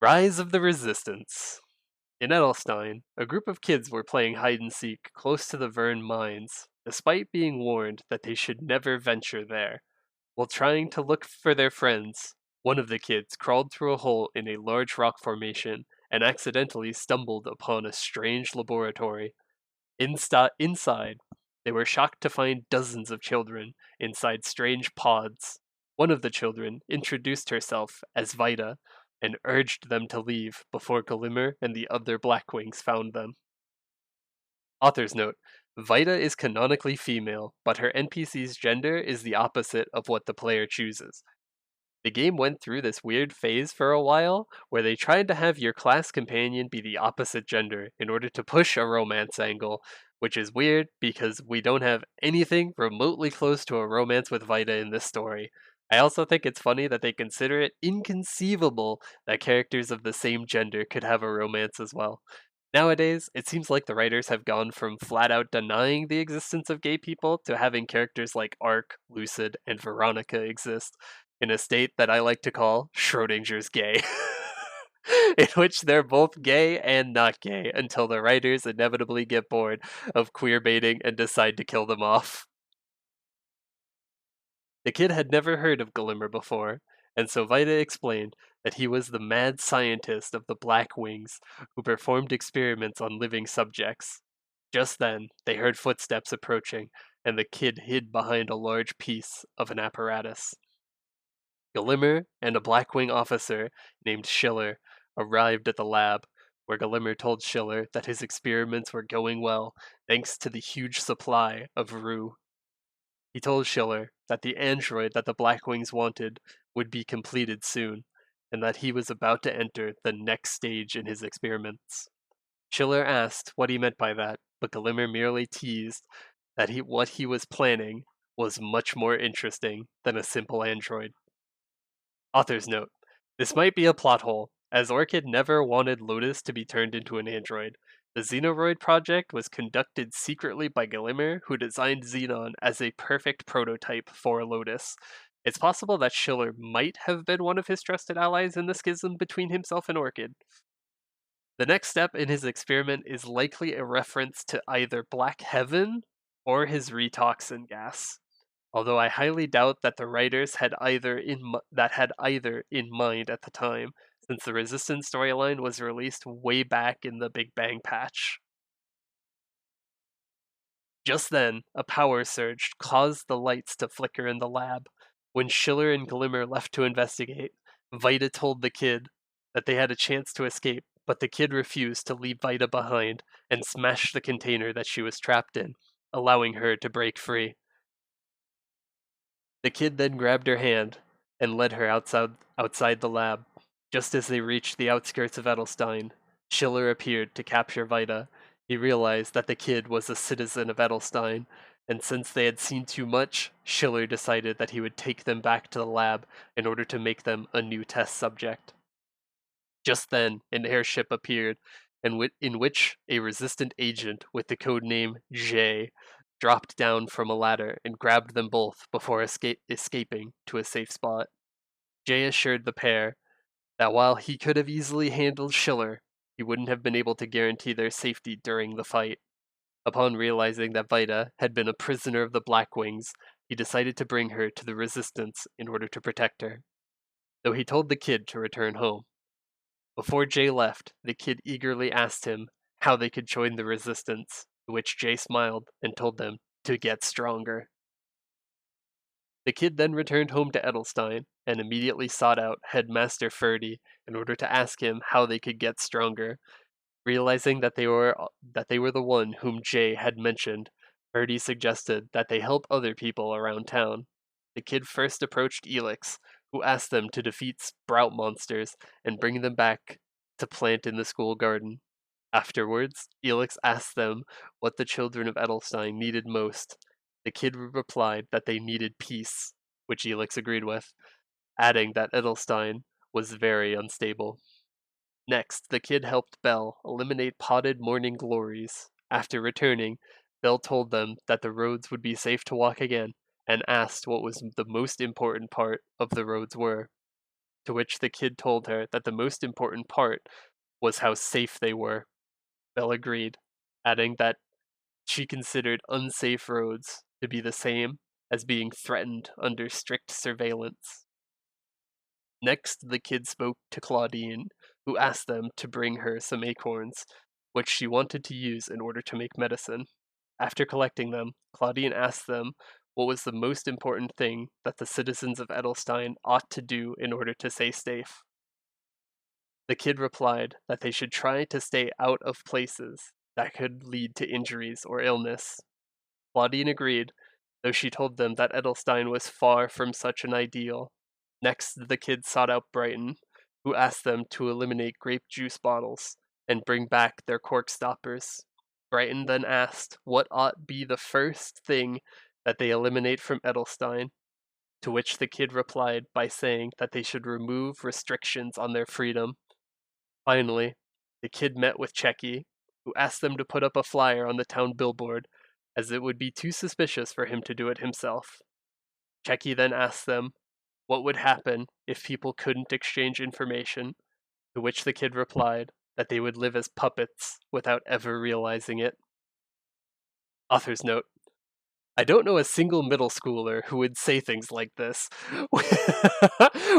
Rise of the Resistance. In Edelstein, a group of kids were playing hide and seek close to the Vern mines, despite being warned that they should never venture there. While trying to look for their friends, one of the kids crawled through a hole in a large rock formation and accidentally stumbled upon a strange laboratory. Inside, they were shocked to find dozens of children inside strange pods. One of the children introduced herself as Vida and urged them to leave before Glimmer and the other Blackwings found them. Author's note: Vida is canonically female, but her NPC's gender is the opposite of what the player chooses. The game went through this weird phase for a while where they tried to have your class companion be the opposite gender in order to push a romance angle, which is weird because we don't have anything remotely close to a romance with Vida in this story. I also think it's funny that they consider it inconceivable that characters of the same gender could have a romance as well. Nowadays, it seems like the writers have gone from flat out denying the existence of gay people to having characters like Ark, Lucid, and Veronica exist in a state that I like to call Schrodinger's gay, in which they're both gay and not gay until the writers inevitably get bored of queer baiting and decide to kill them off. The kid had never heard of Glimmer before, and so Vida explained that he was the mad scientist of the Black Wings who performed experiments on living subjects. Just then, they heard footsteps approaching, and the kid hid behind a large piece of an apparatus. Glimmer and a Blackwing officer named Schiller arrived at the lab, where Glimmer told Schiller that his experiments were going well thanks to the huge supply of Rue. He told Schiller that the android that the Blackwings wanted would be completed soon, and that he was about to enter the next stage in his experiments. Schiller asked what he meant by that, but Glimmer merely teased that what he was planning was much more interesting than a simple android. Author's note: this might be a plot hole, as Orchid never wanted Lotus to be turned into an android. The Xenoroid project was conducted secretly by Glimmer, who designed Xenon as a perfect prototype for Lotus. It's possible that Schiller might have been one of his trusted allies in the schism between himself and Orchid. The next step in his experiment is likely a reference to either Black Heaven or his retoxin gas, although I highly doubt that the writers had either in mind at the time, since the Resistance storyline was released way back in the Big Bang patch. Just then, a power surge caused the lights to flicker in the lab. When Schiller and Glimmer left to investigate, Vida told the kid that they had a chance to escape, but the kid refused to leave Vida behind and smashed the container that she was trapped in, allowing her to break free. The kid then grabbed her hand and led her outside the lab. Just as they reached the outskirts of Edelstein, Schiller appeared to capture Vida. He realized that the kid was a citizen of Edelstein, and since they had seen too much, Schiller decided that he would take them back to the lab in order to make them a new test subject. Just then, an airship appeared, in which a resistant agent with the code name J dropped down from a ladder and grabbed them both before escaping to a safe spot. Jay assured the pair that while he could have easily handled Schiller, he wouldn't have been able to guarantee their safety during the fight. Upon realizing that Vida had been a prisoner of the Blackwings, he decided to bring her to the Resistance in order to protect her, though he told the kid to return home. Before Jay left, the kid eagerly asked him how they could join the Resistance, to which Jay smiled and told them to get stronger. The kid then returned home to Edelstein and immediately sought out Headmaster Ferdy in order to ask him how they could get stronger. Realizing that they were the one whom Jay had mentioned, Ferdy suggested that they help other people around town. The kid first approached Elix, who asked them to defeat sprout monsters and bring them back to plant in the school garden. Afterwards, Elix asked them what the children of Edelstein needed most. The kid replied that they needed peace, which Elix agreed with, adding that Edelstein was very unstable. Next, the kid helped Belle eliminate potted morning glories. After returning, Belle told them that the roads would be safe to walk again, and asked what was the most important part of the roads were. to which the kid told her that the most important part was how safe they were. Belle agreed, adding that she considered unsafe roads to be the same as being threatened under strict surveillance. Next, the kid spoke to Claudine, who asked them to bring her some acorns, which she wanted to use in order to make medicine. After collecting them, Claudine asked them what was the most important thing that the citizens of Edelstein ought to do in order to stay safe. The kid replied that they should try to stay out of places that could lead to injuries or illness. Claudine agreed, though she told them that Edelstein was far from such an ideal. Next, the kids sought out Brighton, who asked them to eliminate grape juice bottles and bring back their cork stoppers. Brighton then asked what ought be the first thing that they eliminate from Edelstein, to which the kid replied by saying that they should remove restrictions on their freedom. Finally, the kid met with Checky, who asked them to put up a flyer on the town billboard, as it would be too suspicious for him to do it himself. Checky then asked them what would happen if people couldn't exchange information, to which the kid replied that they would live as puppets without ever realizing it. Author's note: I don't know a single middle schooler who would say things like this.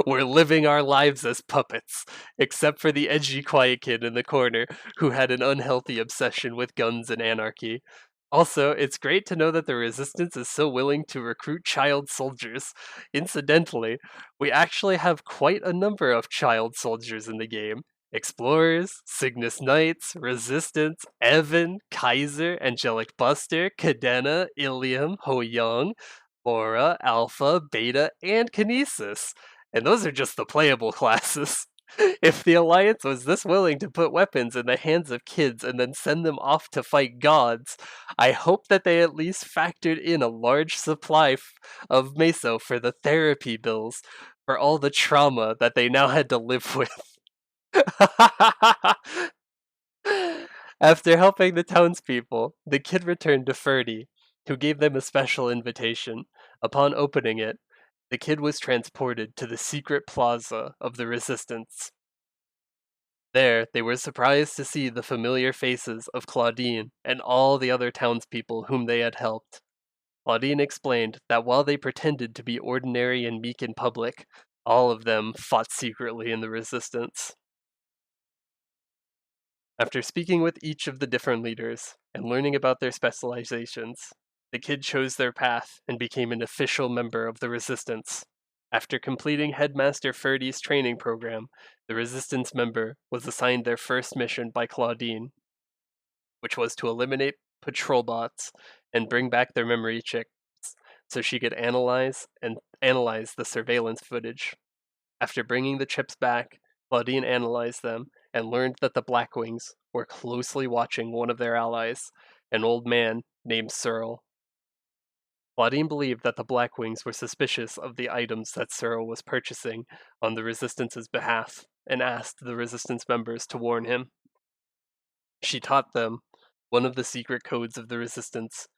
We're living our lives as puppets, except for the edgy quiet kid in the corner who had an unhealthy obsession with guns and anarchy. Also, it's great to know that the Resistance is so willing to recruit child soldiers. Incidentally, we actually have quite a number of child soldiers in the game. Explorers, Cygnus Knights, Resistance, Evan, Kaiser, Angelic Buster, Cadena, Ilium, Ho Young, Laura, Alpha, Beta, and Kinesis. And those are just the playable classes. If the Alliance was this willing to put weapons in the hands of kids and then send them off to fight gods, I hope that they at least factored in a large supply of meso for the therapy bills for all the trauma that they now had to live with. After helping the townspeople, the kid returned to Ferdy, who gave them a special invitation. Upon opening it, the kid was transported to the secret plaza of the Resistance. There, they were surprised to see the familiar faces of Claudine and all the other townspeople whom they had helped. Claudine explained that while they pretended to be ordinary and meek in public, all of them fought secretly in the Resistance. After speaking with each of the different leaders and learning about their specializations, the kid chose their path and became an official member of the Resistance. After completing Headmaster Ferdy's training program, the Resistance member was assigned their first mission by Claudine, which was to eliminate patrol bots and bring back their memory chips so she could analyze the surveillance footage. After bringing the chips back, Claudine analyzed them and learned that the Blackwings were closely watching one of their allies, an old man named Searle. Claudine believed that the Blackwings were suspicious of the items that Searle was purchasing on the Resistance's behalf and asked the Resistance members to warn him. She taught them one of the secret codes of the Resistance,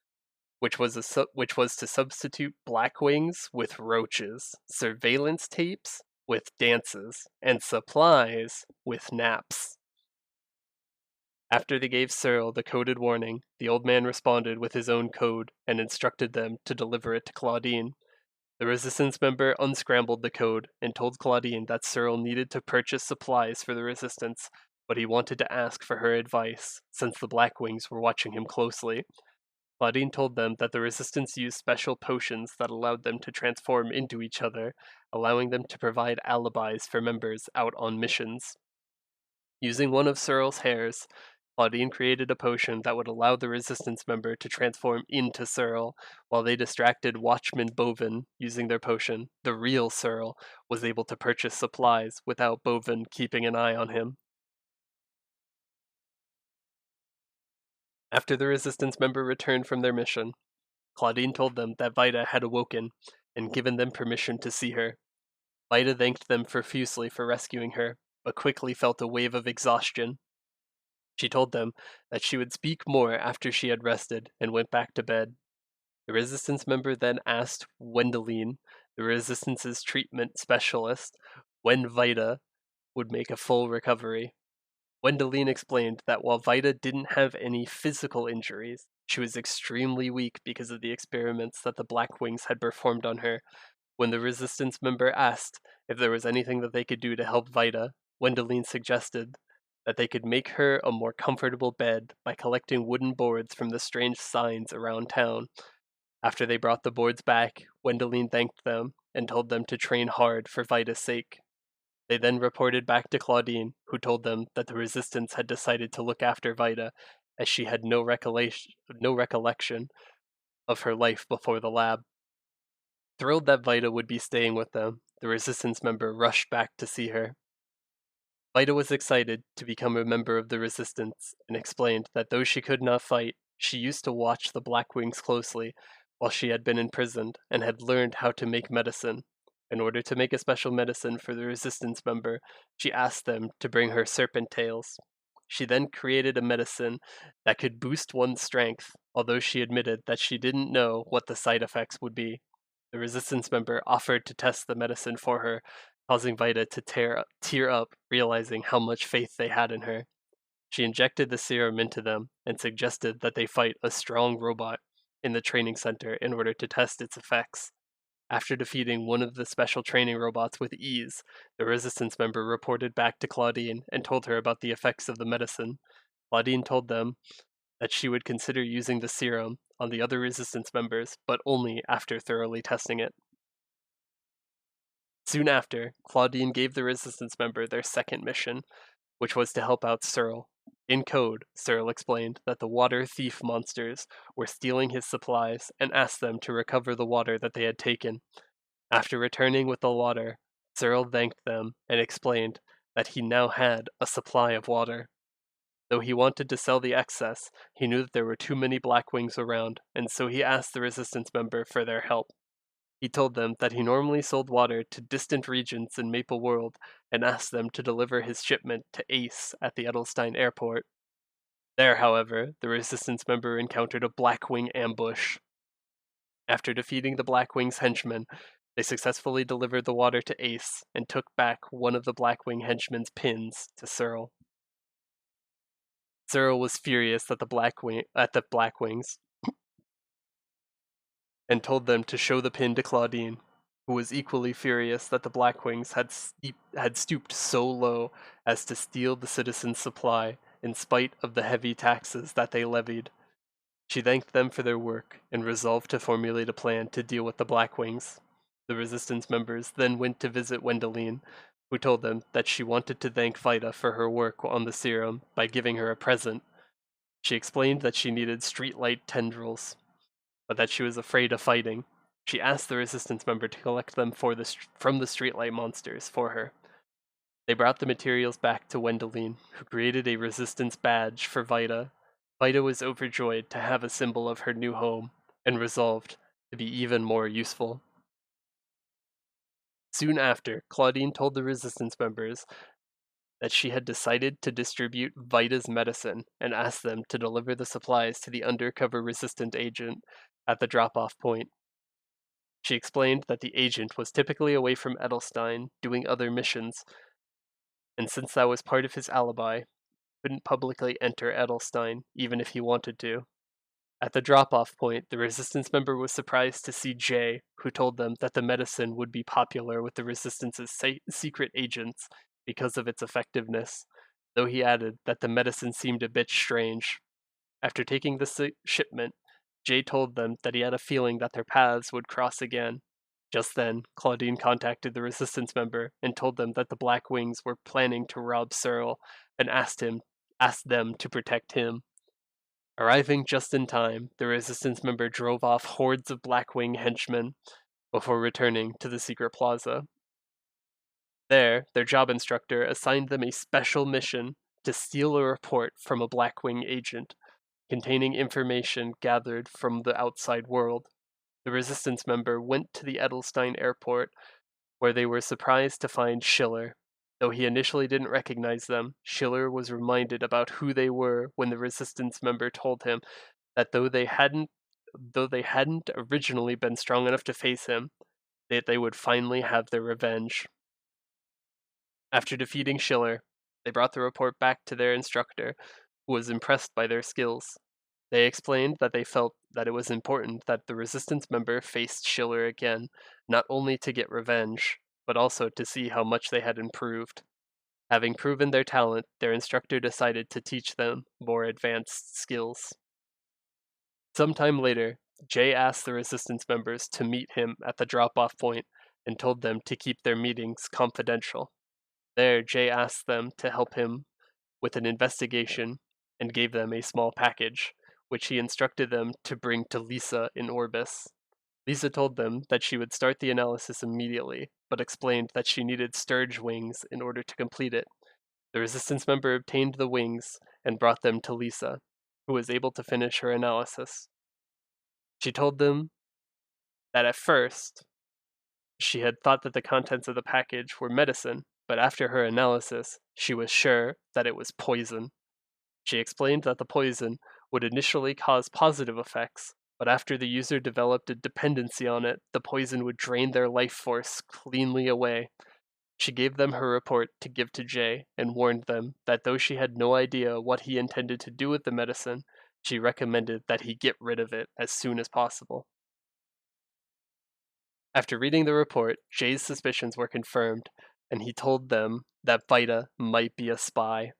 which was to substitute Blackwings with roaches, surveillance tapes with dances, and supplies with naps. After they gave Searle the coded warning, the old man responded with his own code and instructed them to deliver it to Claudine. The Resistance member unscrambled the code and told Claudine that Searle needed to purchase supplies for the Resistance, but he wanted to ask for her advice, since the Blackwings were watching him closely. Claudine told them that the Resistance used special potions that allowed them to transform into each other, allowing them to provide alibis for members out on missions. Using one of Searle's hairs, Claudine created a potion that would allow the Resistance member to transform into Searle, while they distracted Watchman Bovin using their potion. The real Searle was able to purchase supplies without Bovin keeping an eye on him. After the Resistance member returned from their mission, Claudine told them that Vida had awoken and given them permission to see her. Vida thanked them profusely for rescuing her, but quickly felt a wave of exhaustion. She told them that she would speak more after she had rested and went back to bed. The Resistance member then asked Wendeline, the Resistance's treatment specialist, when Vita would make a full recovery. Gwendoline explained that while Vita didn't have any physical injuries, she was extremely weak because of the experiments that the Blackwings had performed on her. When the Resistance member asked if there was anything that they could do to help Vita, Gwendoline suggested that they could make her a more comfortable bed by collecting wooden boards from the strange signs around town. After they brought the boards back, Gwendoline thanked them and told them to train hard for Vita's sake. They then reported back to Claudine, who told them that the Resistance had decided to look after Vita, as she had no recollection of her life before the lab. Thrilled that Vita would be staying with them, the Resistance member rushed back to see her. Vita was excited to become a member of the Resistance and explained that though she could not fight, she used to watch the Blackwings closely while she had been imprisoned and had learned how to make medicine. In order to make a special medicine for the Resistance member, she asked them to bring her serpent tails. She then created a medicine that could boost one's strength, although she admitted that she didn't know what the side effects would be. The Resistance member offered to test the medicine for her, causing Vita to tear up, realizing how much faith they had in her. She injected the serum into them and suggested that they fight a strong robot in the training center in order to test its effects. After defeating one of the special training robots with ease, the Resistance member reported back to Claudine and told her about the effects of the medicine. Claudine told them that she would consider using the serum on the other Resistance members, but only after thoroughly testing it. Soon after, Claudine gave the Resistance member their second mission, which was to help out Searle. In code, Searle explained that the water thief monsters were stealing his supplies and asked them to recover the water that they had taken. After returning with the water, Searle thanked them and explained that he now had a supply of water. Though he wanted to sell the excess, he knew that there were too many Blackwings around, and so he asked the Resistance member for their help. He told them that he normally sold water to distant regions in Maple World and asked them to deliver his shipment to Ace at the Edelstein airport. There, however, the Resistance member encountered a Blackwing ambush. After defeating the Blackwing's henchmen, they successfully delivered the water to Ace and took back one of the Blackwing henchmen's pins to Searle. Searle was furious at the Blackwings and told them to show the pin to Claudine, who was equally furious that the Blackwings had stooped so low as to steal the citizens' supply in spite of the heavy taxes that they levied. She thanked them for their work and resolved to formulate a plan to deal with the Blackwings. The Resistance members then went to visit Gwendoline, who told them that she wanted to thank Vita for her work on the serum by giving her a present. She explained that she needed streetlight tendrils, but that she was afraid of fighting. She asked the Resistance member to collect them from the streetlight monsters for her. They brought the materials back to Gwendoline, who created a Resistance badge for Vita. Vita was overjoyed to have a symbol of her new home, and resolved to be even more useful. Soon after, Claudine told the Resistance members that she had decided to distribute Vita's medicine and asked them to deliver the supplies to the undercover Resistant agent at the drop-off point. She explained that the agent was typically away from Edelstein doing other missions, and since that was part of his alibi, couldn't publicly enter Edelstein even if he wanted to. At the drop-off point, the Resistance member was surprised to see Jay, who told them that the medicine would be popular with the Resistance's secret agents because of its effectiveness, though he added that the medicine seemed a bit strange. After taking the shipment, Jay told them that he had a feeling that their paths would cross again. Just then, Claudine contacted the Resistance member and told them that the Blackwings were planning to rob Searle and asked them to protect him. Arriving just in time, the Resistance member drove off hordes of Blackwing henchmen before returning to the secret plaza. There, their job instructor assigned them a special mission to steal a report from a Blackwing agent containing information gathered from the outside world. The Resistance member went to the Edelstein airport, where they were surprised to find Schiller. Though he initially didn't recognize them, Schiller was reminded about who they were when the Resistance member told him that though they hadn't originally been strong enough to face him, that they would finally have their revenge. After defeating Schiller, they brought the report back to their instructor, who was impressed by their skills. They explained that they felt that it was important that the resistance member faced Schiller again, not only to get revenge, but also to see how much they had improved. Having proven their talent, their instructor decided to teach them more advanced skills. Sometime later, Jay asked the resistance members to meet him at the drop-off point and told them to keep their meetings confidential. There, Jay asked them to help him with an investigation and gave them a small package, which he instructed them to bring to Lisa in Orbis. Lisa told them that she would start the analysis immediately, but explained that she needed Sturge wings in order to complete it. The resistance member obtained the wings and brought them to Lisa, who was able to finish her analysis. She told them that at first, she had thought that the contents of the package were medicine, but after her analysis, she was sure that it was poison. She explained that the poison would initially cause positive effects, but after the user developed a dependency on it, the poison would drain their life force cleanly away. She gave them her report to give to Jay and warned them that though she had no idea what he intended to do with the medicine, she recommended that he get rid of it as soon as possible. After reading the report, Jay's suspicions were confirmed, and he told them that Vita might be a spy.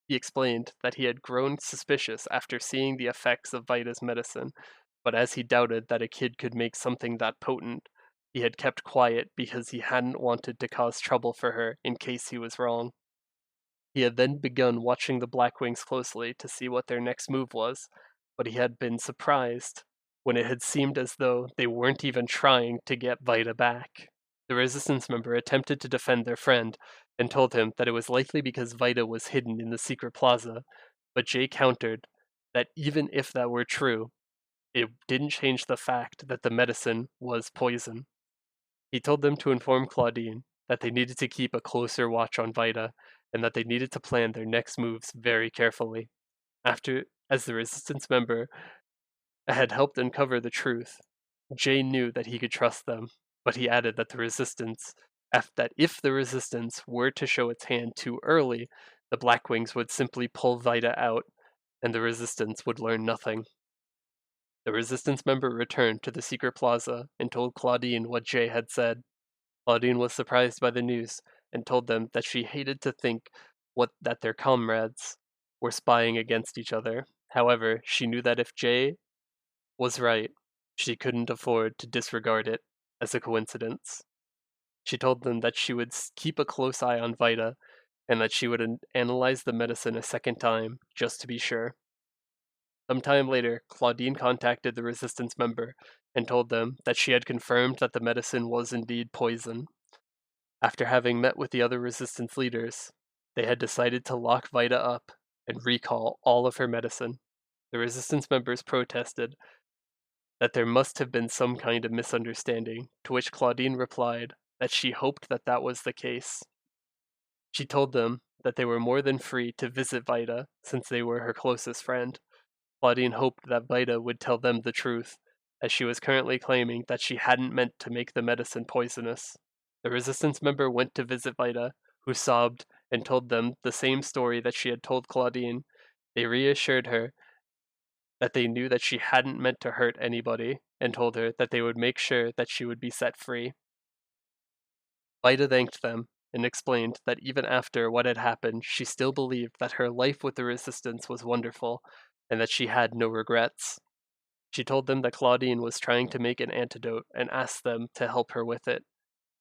He explained that he had grown suspicious after seeing the effects of Vita's medicine, but as he doubted that a kid could make something that potent, he had kept quiet because he hadn't wanted to cause trouble for her in case he was wrong. He had then begun watching the Blackwings closely to see what their next move was, but he had been surprised when it had seemed as though they weren't even trying to get Vita back. The Resistance member attempted to defend their friend and told him that it was likely because Vita was hidden in the secret plaza, but Jay countered that even if that were true, it didn't change the fact that the medicine was poison. He told them to inform Claudine that they needed to keep a closer watch on Vita and that they needed to plan their next moves very carefully. As the Resistance member had helped uncover the truth, Jay knew that he could trust them, but he added that that if the Resistance were to show its hand too early, the Blackwings would simply pull Vita out, and the Resistance would learn nothing. The Resistance member returned to the secret plaza and told Claudine what Jay had said. Claudine was surprised by the news and told them that she hated to think that their comrades were spying against each other. However, she knew that if Jay was right, she couldn't afford to disregard it as a coincidence. She told them that she would keep a close eye on Vita and that she would analyze the medicine a second time just to be sure. Sometime later, Claudine contacted the Resistance member and told them that she had confirmed that the medicine was indeed poison. After having met with the other Resistance leaders, they had decided to lock Vita up and recall all of her medicine. The Resistance members protested that there must have been some kind of misunderstanding, to which Claudine replied that she hoped that that was the case. She told them that they were more than free to visit Vita since they were her closest friend. Claudine hoped that Vita would tell them the truth, as she was currently claiming that she hadn't meant to make the medicine poisonous. The Resistance member went to visit Vita, who sobbed and told them the same story that she had told Claudine. They reassured her that they knew that she hadn't meant to hurt anybody, and told her that they would make sure that she would be set free. Vita thanked them and explained that even after what had happened, she still believed that her life with the Resistance was wonderful and that she had no regrets. She told them that Claudine was trying to make an antidote and asked them to help her with it.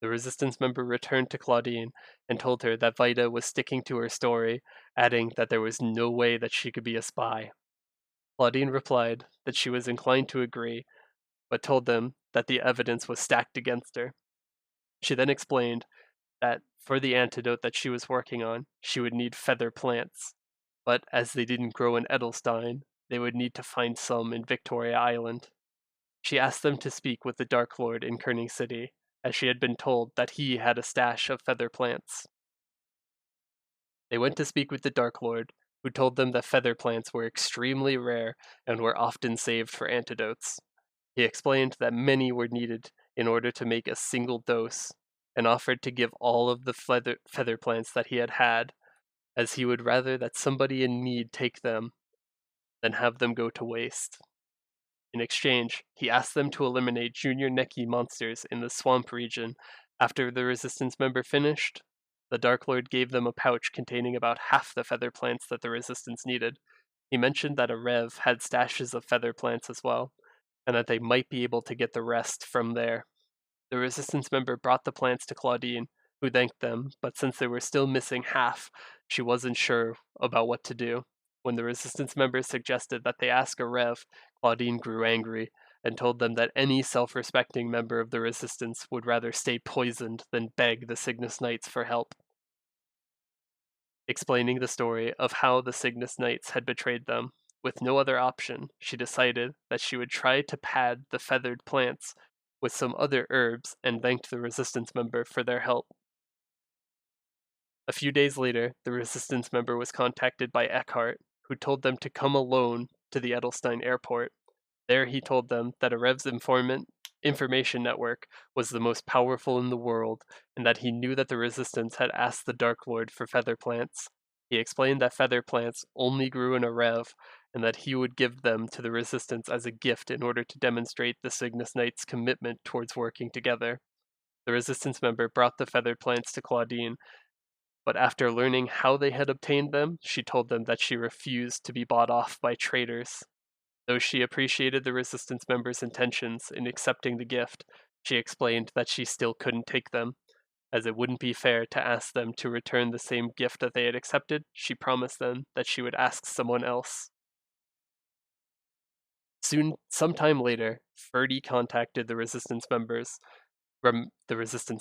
The Resistance member returned to Claudine and told her that Vita was sticking to her story, adding that there was no way that she could be a spy. Claudine replied that she was inclined to agree, but told them that the evidence was stacked against her. She then explained that for the antidote that she was working on, she would need feather plants, but as they didn't grow in Edelstein, they would need to find some in Victoria Island. She asked them to speak with the Dark Lord in Kerning City, as she had been told that he had a stash of feather plants. They went to speak with the Dark Lord, who told them that feather plants were extremely rare and were often saved for antidotes. He explained that many were needed in order to make a single dose, and offered to give all of the feather plants that he had, as he would rather that somebody in need take them than have them go to waste. In exchange, he asked them to eliminate junior Neki monsters in the swamp region. After the Resistance member finished, the Dark Lord gave them a pouch containing about half the feather plants that the Resistance needed. He mentioned that a Rev had stashes of feather plants as well, and that they might be able to get the rest from there. The Resistance member brought the plants to Claudine, who thanked them, but since they were still missing half, she wasn't sure about what to do. When the Resistance members suggested that they ask a Rev, Claudine grew angry and told them that any self-respecting member of the Resistance would rather stay poisoned than beg the Cygnus Knights for help. Explaining the story of how the Cygnus Knights had betrayed them, with no other option, she decided that she would try to pad the feathered plants with some other herbs and thanked the Resistance member for their help. A few days later, the Resistance member was contacted by Eckhart, who told them to come alone to the Edelstein airport. There he told them that a Rev's information network was the most powerful in the world, and that he knew that the Resistance had asked the Dark Lord for feather plants. He explained that feather plants only grew in a Rev, and that he would give them to the Resistance as a gift in order to demonstrate the Cygnus Knights' commitment towards working together. The Resistance member brought the feathered plants to Claudine, but after learning how they had obtained them, she told them that she refused to be bought off by traitors. Though she appreciated the Resistance members' intentions in accepting the gift, she explained that she still couldn't take them, as it wouldn't be fair to ask them to return the same gift that they had accepted. She promised them that she would ask someone else. Sometime later, Ferdy contacted the Resistance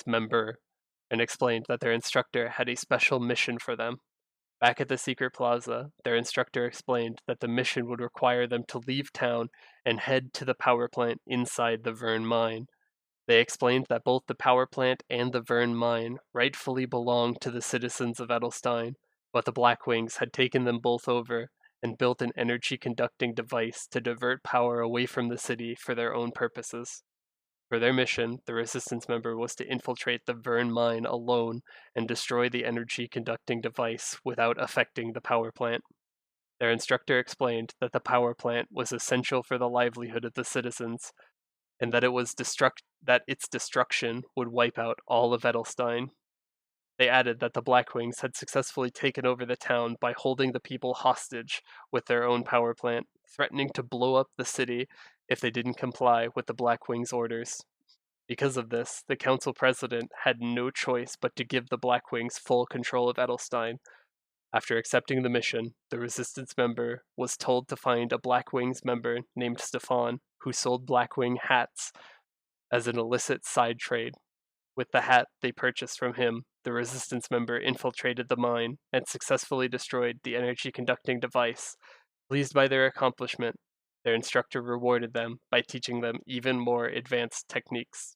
member, and explained that their instructor had a special mission for them. Back at the secret plaza, their instructor explained that the mission would require them to leave town and head to the power plant inside the Vern mine. They explained that both the power plant and the Vern mine rightfully belonged to the citizens of Edelstein, but the Blackwings had taken them both over and built an energy conducting device to divert power away from the city for their own purposes. For their mission, the Resistance member was to infiltrate the Vern mine alone and destroy the energy conducting device without affecting the power plant. Their instructor explained that the power plant was essential for the livelihood of the citizens, and that its destruction would wipe out all of Edelstein. They added that the Blackwings had successfully taken over the town by holding the people hostage with their own power plant, threatening to blow up the city if they didn't comply with the Blackwings' orders. Because of this, the council president had no choice but to give the Blackwings full control of Edelstein. After accepting the mission, the Resistance member was told to find a Blackwings member named Stefan, who sold Blackwing hats as an illicit side trade. With the hat they purchased from him, the Resistance member infiltrated the mine and successfully destroyed the energy conducting device. Pleased by their accomplishment, their instructor rewarded them by teaching them even more advanced techniques.